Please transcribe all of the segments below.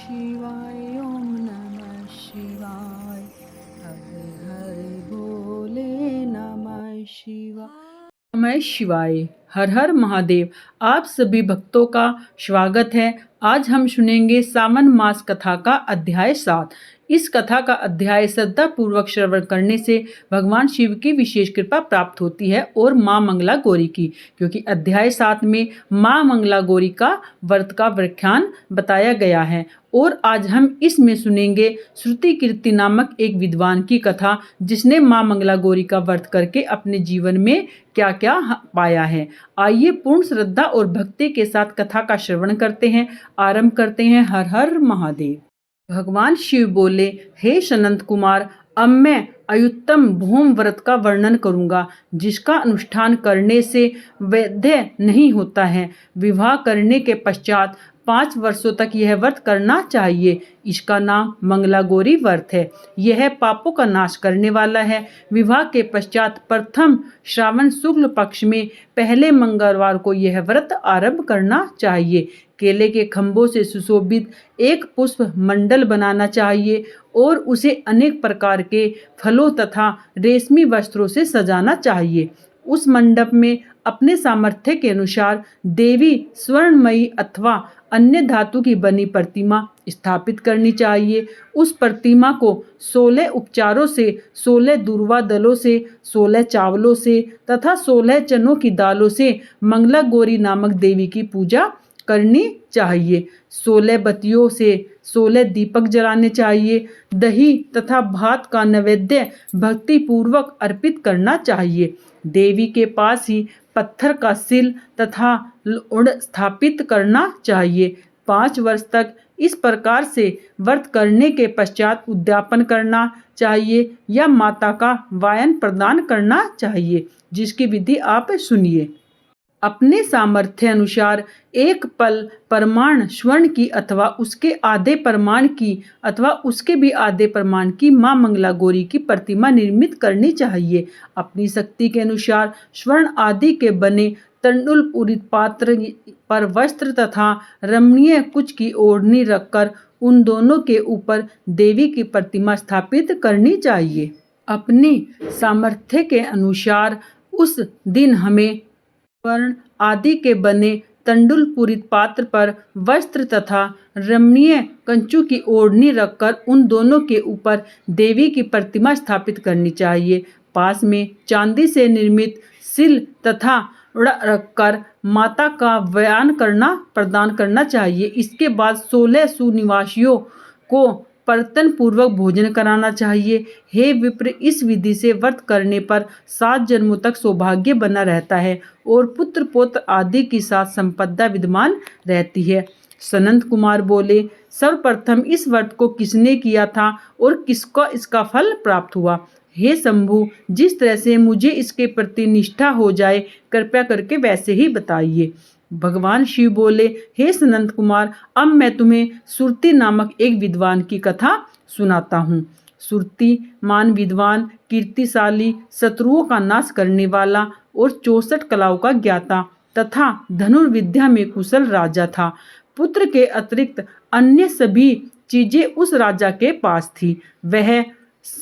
शिवाय ओम नमः शिवाय। हर हर भोले नमः शिवाय। नमः शिवाय। हर हर महादेव। आप सभी भक्तों का स्वागत है। आज हम सुनेंगे सावन मास कथा का अध्याय 7। इस कथा का अध्याय श्रद्धा पूर्वक श्रवण करने से भगवान शिव की विशेष कृपा प्राप्त होती है और मां मंगला गौरी की, क्योंकि अध्याय 7 में मां मंगला गौरी का व्रत का व्याख्यान बताया गया है। और आज हम इसमें सुनेंगे श्रुति कीर्ति नामक एक विद्वान की कथा, जिसने मां मंगला गौरी का व्रत करके अपने जीवन में क्या क्या पाया है। आइए पूर्ण श्रद्धा और भक्ति के साथ कथा का श्रवण करते हैं। आरंभ करते हैं। हर हर महादेव। भगवान शिव बोले, हे सनंत कुमार, अब मैं अयुत्तम भौम व्रत का वर्णन करूंगा, जिसका अनुष्ठान करने से वैध्य नहीं होता है। विवाह करने के पश्चात 5 वर्षों तक यह व्रत करना चाहिए। इसका नाम मंगला गौरी व्रत है। यह पापों का नाश करने वाला है। विवाह के पश्चात प्रथम श्रावण शुक्ल पक्ष में पहले मंगलवार को यह व्रत आरंभ करना चाहिए। केले के खंभों से सुशोभित एक पुष्प मंडल बनाना चाहिए और उसे अनेक प्रकार के फलों तथा रेशमी वस्त्रों से सजाना चाहिए। उस मंडप में अपने सामर्थ्य के अनुसार देवी स्वर्णमयी अथवा अन्य धातु की बनी प्रतिमा स्थापित करनी चाहिए। उस प्रतिमा को 16 उपचारों से, 16 दूर्वा दलों से, 16 चावलों से तथा 16 चनों की दालों से मंगला गौरी नामक देवी की पूजा करनी चाहिए। 16 बत्तियों से 16 दीपक जलाने चाहिए। दही तथा भात का नैवेद्य भक्ति पूर्वक अर्पित करना चाहिए। देवी के पास ही पत्थर का सिल तथा लौड़ स्थापित करना चाहिए। 5 वर्ष तक इस प्रकार से व्रत करने के पश्चात उद्यापन करना चाहिए या माता का वायन प्रदान करना चाहिए, जिसकी विधि आप सुनिए। अपने सामर्थ्य अनुसार एक पल परमाण स्वर्ण की अथवा उसके आधे प्रमाण की अथवा उसके भी आधे प्रमाण की मां मंगला गौरी की प्रतिमा निर्मित करनी चाहिए। अपनी शक्ति के अनुसार स्वर्ण आदि के बने तंडुल पूरित पात्र पर वस्त्र तथा रमणीय कुच की ओढ़नी रखकर उन दोनों के ऊपर देवी की प्रतिमा स्थापित करनी चाहिए। अपनी सामर्थ्य के अनुसार उस दिन हमें स्वर्ण आदि के बने तंडुल पूरित पात्र पर वस्त्र तथा रमणीय कंचू की ओढ़नी रखकर उन दोनों के ऊपर देवी की प्रतिमा स्थापित करनी चाहिए। पास में चांदी से निर्मित सिल तथा रखकर माता का वायन प्रदान करना चाहिए। इसके बाद 16 सुनिवासियों को पर्तन पूर्वक भोजन कराना चाहिए। हे विप्र, इस विधि से व्रत करने पर 7 जन्मों तक सौभाग्य बना रहता है और पुत्र पौत्र आदि की साथ संपदा विद्यमान रहती है। सनंत कुमार बोले, सर्वप्रथम इस व्रत को किसने किया था और किसको इसका फल प्राप्त हुआ? हे शंभु, जिस तरह से मुझे इसके प्रति निष्ठा हो जाए, कृपया करके वैसे ही बताइए। भगवान शिव बोले, हे सनंत कुमार, अब मैं तुम्हें सुरती नामक एक विद्वान की कथा सुनाता हूँ। सुरती मान विद्वान, कीर्तिशाली, शत्रुओं का नाश करने वाला और 64 कलाओं का ज्ञाता तथा धनुर्विद्या में कुशल राजा था। पुत्र के अतिरिक्त अन्य सभी चीजें उस राजा के पास थी। वह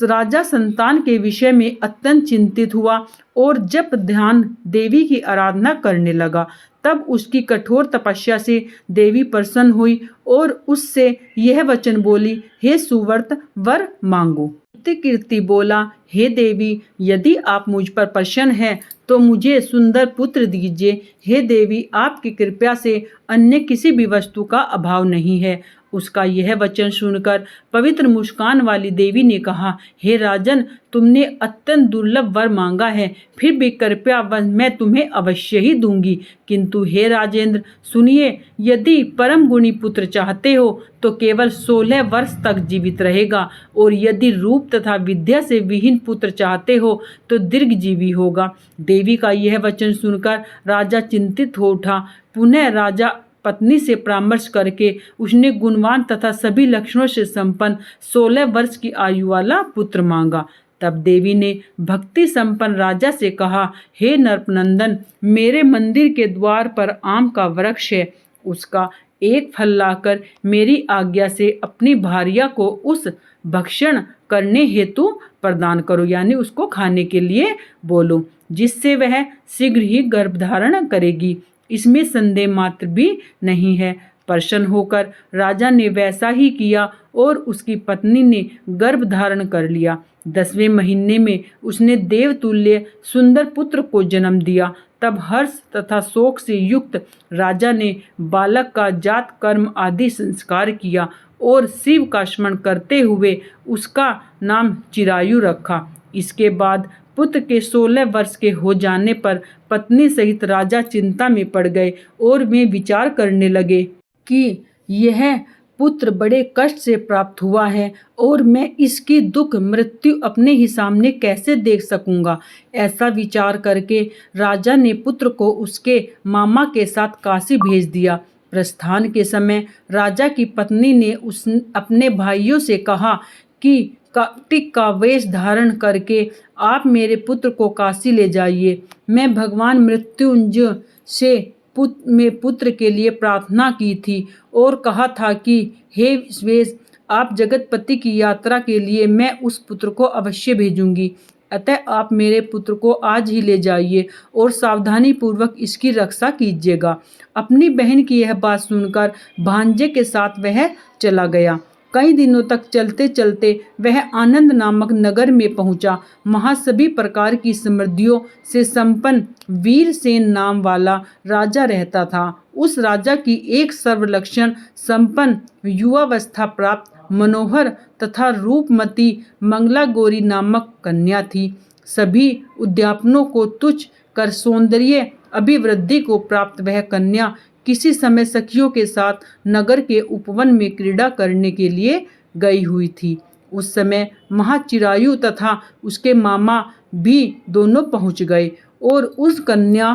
राजा संतान के विषय में अत्यंत चिंतित हुआ और जब ध्यान देवी की आराधना करने लगा, तब उसकी कठोर तपस्या से देवी प्रसन्न हुई और उससे यह वचन बोली, हे सुव्रत, वर मांगो। कीर्ति बोला, हे देवी, यदि आप मुझ पर प्रसन्न हैं तो मुझे सुंदर पुत्र दीजिए। हे देवी, आपकी कृपा से अन्य किसी भी वस्तु का अभाव नहीं है। उसका यह वचन सुनकर पवित्र मुस्कान वाली देवी ने कहा, हे राजन, तुमने अत्यंत दुर्लभ वर मांगा है, फिर भी कृपया मैं तुम्हें अवश्य ही दूंगी। किंतु हे राजेंद्र, सुनिए, यदि परम गुणी पुत्र चाहते हो तो केवल 16 वर्ष तक जीवित रहेगा, और यदि रूप तथा विद्या से विहीन पुत्र चाहते हो तो दीर्घजीवी होगा। देवी का यह वचन सुनकर राजा चिंतित हो उठा। पुनः राजा पत्नी से परामर्श करके उसने गुणवान तथा सभी लक्षणों से संपन्न 16 वर्ष की आयु वाला पुत्र मांगा। तब देवी ने भक्ति संपन्न राजा से कहा, हे नरनंदन, मेरे मंदिर के द्वार पर आम का वृक्ष है, उसका एक फल लाकर मेरी आज्ञा से अपनी भार्या को उस भक्षण करने हेतु प्रदान करो, यानी उसको खाने के लिए बोलो, जिससे वह शीघ्र ही गर्भ धारण करेगी। इसमें संदेह मात्र भी नहीं है। प्रसन्न होकर राजा ने वैसा ही किया और उसकी पत्नी ने गर्भ धारण कर लिया। 10वें महीने में उसने देवतुल्य सुंदर पुत्र को जन्म दिया। तब हर्ष तथा शोक से युक्त राजा ने बालक का जात कर्म आदि संस्कार किया और शिव का स्मरण करते हुए उसका नाम चिरायु रखा। इसके बाद पुत्र के 16 वर्ष के हो जाने पर पत्नी सहित राजा चिंता में पड़ गए और वे विचार करने लगे कि यह पुत्र बड़े कष्ट से प्राप्त हुआ है और मैं इसकी दुख मृत्यु अपने ही सामने कैसे देख सकूंगा। ऐसा विचार करके राजा ने पुत्र को उसके मामा के साथ काशी भेज दिया। प्रस्थान के समय राजा की पत्नी ने अपने भाइयों से कहा कि कार्तिक का वेश धारण करके आप मेरे पुत्र को काशी ले जाइए। मैं भगवान मृत्युंजय से में पुत्र के लिए प्रार्थना की थी और कहा था कि हे वेश, आप जगतपति की यात्रा के लिए मैं उस पुत्र को अवश्य भेजूंगी। अतः आप मेरे पुत्र को आज ही ले जाइए और सावधानी पूर्वक इसकी रक्षा कीजिएगा। अपनी बहन की यह बात सुनकर भांजे के साथ वह चला गया। कई दिनों तक चलते चलते वह आनंद नामक नगर में पहुंचा। वहां सभी प्रकार की समृद्धियों से संपन्न वीरसेन नाम वाला राजा रहता था। उस राजा की एक सर्वलक्षण संपन्न युवावस्था प्राप्त मनोहर तथा रूपमती मंगला गौरी नामक कन्या थी। सभी उद्यापनों को तुच्छ कर सौंदर्य अभिवृद्धि को प्राप्त वह कन्या किसी समय सखियों के साथ नगर के उपवन में क्रीड़ा करने के लिए गई हुई थी। उस समय महाचिरायु तथा उसके मामा भी दोनों पहुंच गए और उस कन्या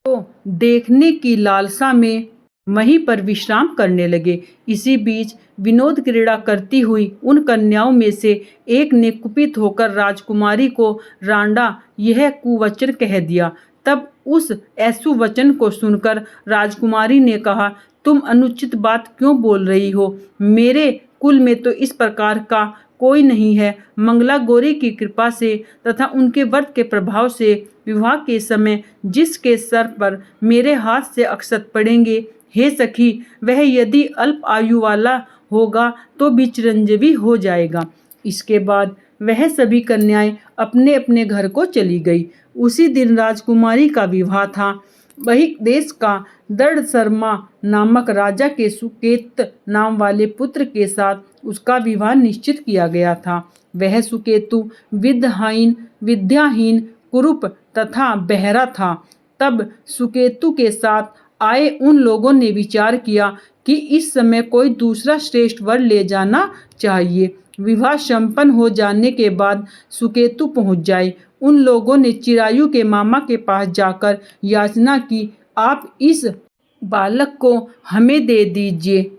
को देखने की लालसा में वहीं पर विश्राम करने लगे। इसी बीच विनोद क्रीड़ा करती हुई उन कन्याओं में से एक ने कुपित होकर राजकुमारी को रांडा यह कुवचन कह दिया। तब उस ऐसु वचन को सुनकर राजकुमारी ने कहा, तुम अनुचित बात क्यों बोल रही हो? मेरे कुल में तो इस प्रकार का कोई नहीं है। मंगला गौरी की कृपा से तथा उनके व्रत के प्रभाव से विवाह के समय जिसके सर पर मेरे हाथ से अक्षत पड़ेंगे, हे सखी, वह यदि अल्प आयु वाला होगा तो भी चिरंजीवी हो जाएगा। इसके बाद वह सभी कन्याएं अपने अपने घर को चली गई। उसी दिन राजकुमारी का विवाह था। वही देश का दृढ़ शर्मा नामक राजा के सुकेत नाम वाले पुत्र के साथ उसका विवाह निश्चित किया गया था। वह सुकेतु विद्याहीन कुरूप तथा बहरा था। तब सुकेतु के साथ आए उन लोगों ने विचार किया कि इस समय कोई दूसरा श्रेष्ठ वर ले जाना चाहिए। विवाह संपन्न हो जाने के बाद सुकेतु पहुंच जाए। उन लोगों ने चिरायु के मामा के पास जाकर याचना की, आप इस बालक को हमें दे दीजिए,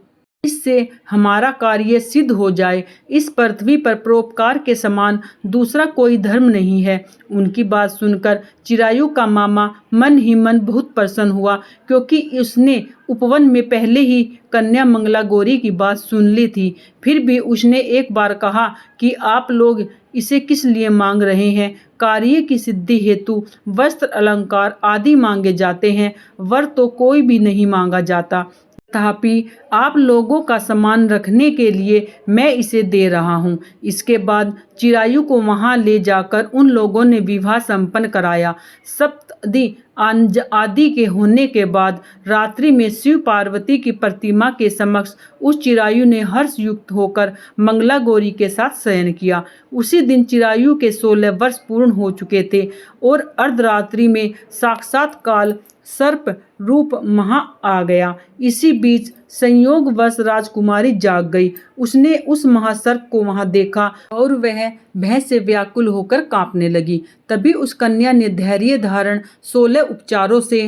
इससे हमारा कार्य सिद्ध हो जाए। इस पृथ्वी पर परोपकार के समान दूसरा कोई धर्म नहीं है। उनकी बात सुनकर चिरायु का मामा मन ही मन बहुत प्रसन्न हुआ, क्योंकि उसने उपवन में पहले ही कन्या मंगला गौरी की बात सुन ली थी। फिर भी उसने एक बार कहा कि आप लोग इसे किस लिए मांग रहे हैं? कार्य की सिद्धि हेतु वस्त्र अलंकार आदि मांगे जाते हैं, वर तो कोई भी नहीं मांगा जाता। तथापि आप लोगों का सम्मान रखने के लिए मैं इसे दे रहा हूँ। इसके बाद चिरायु को वहां ले जाकर उन लोगों ने विवाह संपन्न कराया। सप्तदी आदि के होने के बाद रात्रि में शिव पार्वती की प्रतिमा के समक्ष उस चिरायु ने हर्ष युक्त होकर मंगला गौरी के साथ शयन किया। उसी दिन चिरायु के 16 वर्ष पूर्ण हो चुके थे और अर्धरात्रि में साक्षात काल सर्प रूप वहां आ गया। इसी बीच संयोगवश राजकुमारी जाग गई। उसने उस महासर्प को वहां देखा और वह भय से व्याकुल होकर कांपने लगी। तभी उस कन्या ने धैर्य धारण 16 उपचारों से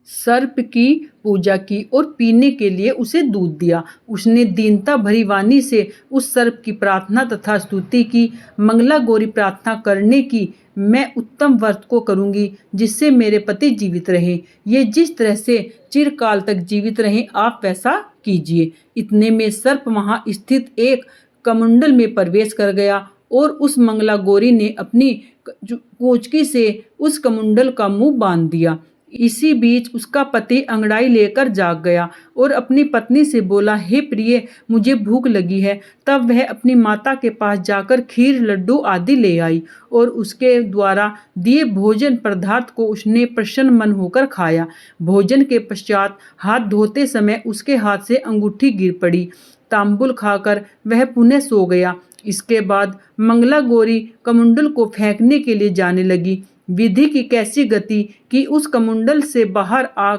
सर्प की पूजा की और पीने के लिए उसे दूध दिया। उसने दीनता भरी वाणी से उस सर्प की प्रार्थना तथा स्तुति की। मंगला गौरी प्रार्थना करने की, मैं उत्तम व्रत को करूंगी जिससे मेरे पति जीवित रहे। ये जिस तरह से चिरकाल तक जीवित रहें आप वैसा कीजिए। इतने में सर्प वहां स्थित एक कमंडल में प्रवेश कर गया और उस मंगला गौरी ने अपनी पूंछकी से उस कमंडल का मुंह बांध दिया। इसी बीच उसका पति अंगड़ाई लेकर जाग गया और अपनी पत्नी से बोला, हे प्रिय, मुझे भूख लगी है। तब वह अपनी माता के पास जाकर खीर, लड्डू आदि ले आई और उसके द्वारा दिए भोजन पदार्थ को उसने प्रसन्न मन होकर खाया। भोजन के पश्चात हाथ धोते समय उसके हाथ से अंगूठी गिर पड़ी। तांबुल खाकर वह पुनः सो गया। इसके बाद मंगला गौरी कमंडल को फेंकने के लिए जाने लगी। विधि की कैसी गति कि उस कमंडल से बाहर आग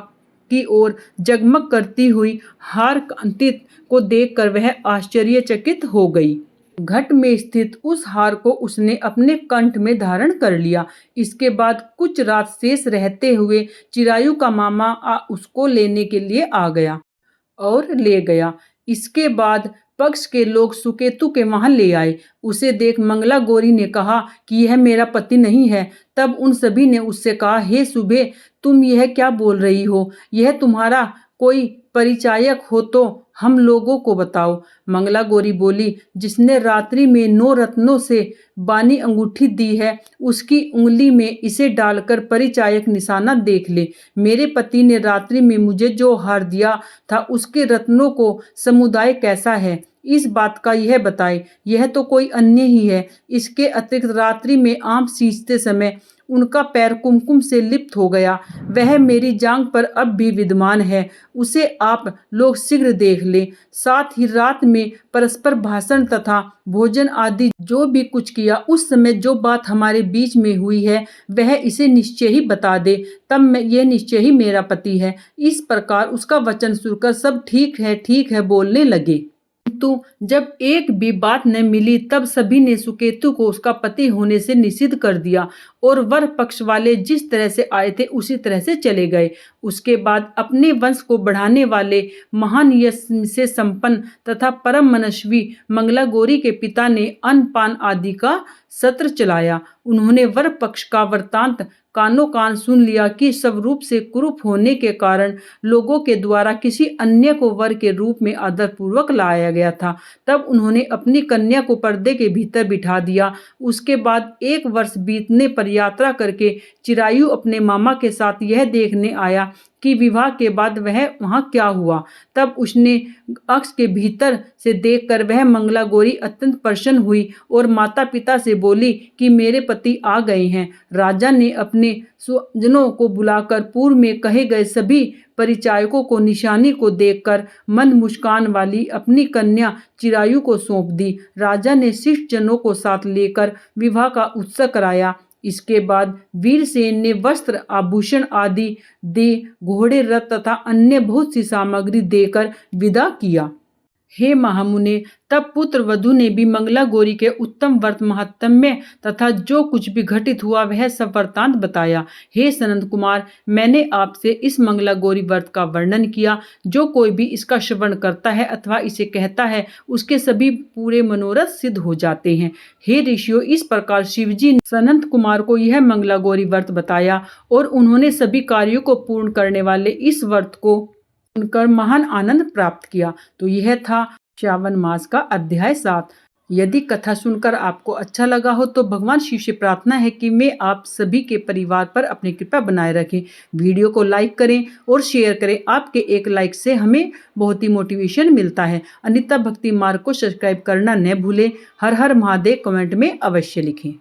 की ओर जगमग करती हुई हार कांतित को देखकर वह आश्चर्यचकित हो गई। घट में स्थित उस हार को उसने अपने कंठ में धारण कर लिया। इसके बाद कुछ रात शेष रहते हुए चिरायु का मामा उसको लेने के लिए आ गया और ले गया। इसके बाद पक्ष के लोग सुकेतु के वहां ले आए। उसे देख मंगला गौरी ने कहा कि यह मेरा पति नहीं है। तब उन सभी ने उससे कहा, हे सुबे, तुम यह क्या बोल रही हो? यह तुम्हारा कोई परिचायक हो तो हम लोगों को बताओ। मंगला गौरी बोली, जिसने रात्रि में 9 रत्नों से बानी अंगूठी दी है उसकी उंगली में इसे डालकर परिचायक निशाना देख ले। मेरे पति ने रात्रि में मुझे जो हार दिया था उसके रत्नों को समुदाय कैसा है, इस बात का यह बताए। यह तो कोई अन्य ही है। इसके अतिरिक्त रात्रि में आम सींचते समय उनका पैर कुमकुम से लिप्त हो गया। वह मेरी जांघ पर अब भी विद्यमान है। उसे आप लोग शीघ्र देख ले। साथ ही रात में परस्पर भाषण तथा भोजन आदि जो भी कुछ किया, उस समय जो बात हमारे बीच में हुई है वह इसे निश्चय ही बता दे। तब मैं ये निश्चय ही मेरा पति है। इस प्रकार उसका वचन सुनकर सब ठीक है बोलने लगे। किंतु जब एक भी बात न मिली तब सभी ने सुकेतु को उसका पति होने से निषिद्ध कर दिया और वर पक्ष वाले जिस तरह से आए थे उसी तरह से चले गए। उसके बाद अपने वंश को बढ़ाने वाले महान यश से संपन्न तथा परम मनस्वी मंगला गौरी के पिता ने अन्नपान आदि का सत्र चलाया। उन्होंने वर पक्ष का वृत्तांत कानों कान सुन लिया कि स्वरूप से कुरूप होने के कारण लोगों के द्वारा किसी अन्य को वर के रूप में आदरपूर्वक लाया गया था। तब उन्होंने अपनी कन्या को पर्दे के भीतर बिठा दिया। उसके बाद 1 वर्ष बीतने पर यात्रा करके चिरायु अपने मामा के साथ यह देखने आया कि विवाह के बाद वह वहां क्या हुआ। तब उसने अक्ष के भीतर से देखकर वह मंगला गौरी अत्यंत प्रसन्न हुई और माता पिता से बोली कि मेरे पति आ गए हैं। राजा ने अपने स्वजनों को बुलाकर पूर्व में कहे गए सभी परिचायकों को निशानी को देखकर मंद मुस्कान वाली अपनी कन्या चिरायु को सौंप दी। राजा ने शिष्ट जनों को साथ लेकर विवाह का उत्सव कराया। इसके बाद वीरसेन ने वस्त्र, आभूषण आदि दे घोड़े, रथ तथा अन्य बहुत सी सामग्री देकर विदा किया। हे महामुने, तब पुत्र वधु ने भी मंगला गौरी के उत्तम व्रत महात्म्य तथा जो कुछ भी घटित हुआ वह सब वृत्तांत बताया। हे सनंद कुमार, मैंने आपसे इस मंगला गौरी व्रत का वर्णन किया। जो कोई भी इसका श्रवण करता है अथवा इसे कहता है उसके सभी पूरे मनोरथ सिद्ध हो जाते हैं। हे ऋषियों, इस प्रकार शिवजी ने सनंद कुमार को यह मंगला गौरी व्रत बताया और उन्होंने सभी कार्यों को पूर्ण करने वाले इस व्रत को सुनकर महान आनंद प्राप्त किया। तो यह था श्रावण मास का अध्याय 7। यदि कथा सुनकर आपको अच्छा लगा हो तो भगवान शिव से प्रार्थना है कि मैं आप सभी के परिवार पर अपनी कृपा बनाए रखें। वीडियो को लाइक करें और शेयर करें। आपके एक लाइक से हमें बहुत ही मोटिवेशन मिलता है। अनिता भक्ति मार्ग को सब्सक्राइब करना न भूलें। हर हर महादेव कमेंट में अवश्य लिखें।